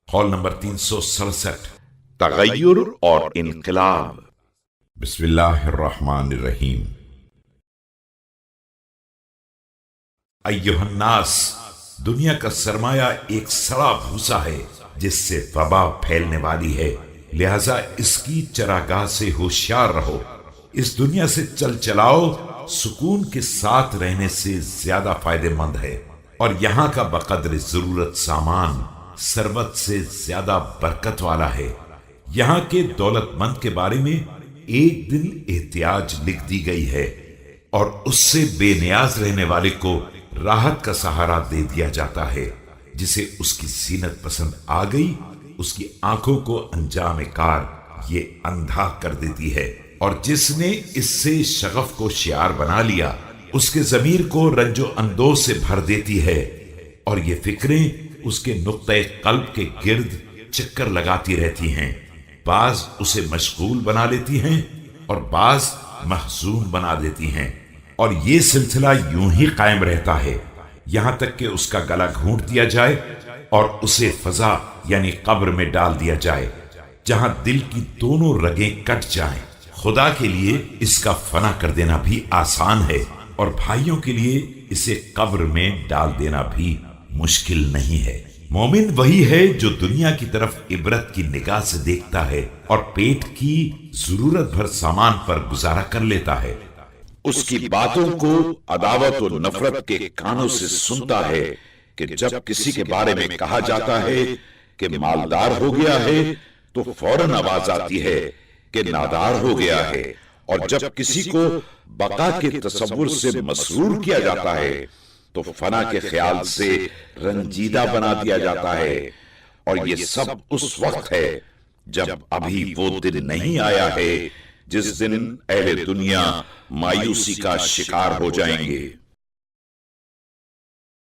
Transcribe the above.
Hall number 367। तगय्युर और इनकलाब। बिस्मिल्लाहिर्रहमानिर्रहीम। अय्युहन्नास, दुनिया का सरमाया एक सड़ा भूसा है जिससे वबा फैलने वाली है, लिहाजा इसकी चरागाह से होशियार रहो। इस दुनिया से चल चलाओ सुकून के साथ रहने से ज्यादा फायदेमंद है, और यहाँ का बकदर जरूरत सामान सरबत से ज्यादा बरकत वाला है। यहाँ के दौलतमंद के बारे में एक दिन एहतियाज लिख दी गई है, और उससे बेनियाज रहने वाले को राहत का सहारा दे दिया जाता है। जिसे उसकी सीनत पसंद आ गई, उसकी आंखों को अंजाम कार ये अंधा कर देती है, और जिसने इससे शगफ को शियार बना लिया, उसके ज़मीर को रंजो अंदोज से भर देती है, और ये फिक्रें उसके नुक्ते कल्ब के गिर्द चक्कर लगाती रहती हैं। बाज उसे मशगूल बना लेती हैं और बाज महजून बना देती हैं, और ये सिलसिला यूं ही कायम रहता है यहां तक कि उसका गला घूंट दिया जाए और उसे फजा यानी कब्र में डाल दिया जाए, जहां दिल की दोनों रगें कट जाएं। खुदा के लिए इसका फना कर देना भी आसान है, और भाइयों के लिए इसे कब्र में डाल देना भी मुश्किल नहीं है। मोमिन वही है जो दुनिया की तरफ इबरत की निगाह से देखता है और पेट की जरूरत भर सामान पर गुजारा कर लेता है। उसकी बातों को अदावत और नफरत के कानों से सुनता है कि जब किसी के बारे में कहा जाता है कि मालदार हो गया है तो फौरन आवाज आती है कि नादार हो गया है, और जब किसी को बका के तसव्वुर से मसरूर किया जाता है तो फना के ख्याल से रंजीदा बना दिया जाता है। और ये सब उस वक्त है जब अभी वो दिन नहीं आया है जिस दिन अहले दुनिया मायूसी का शिकार हो जाएंगे।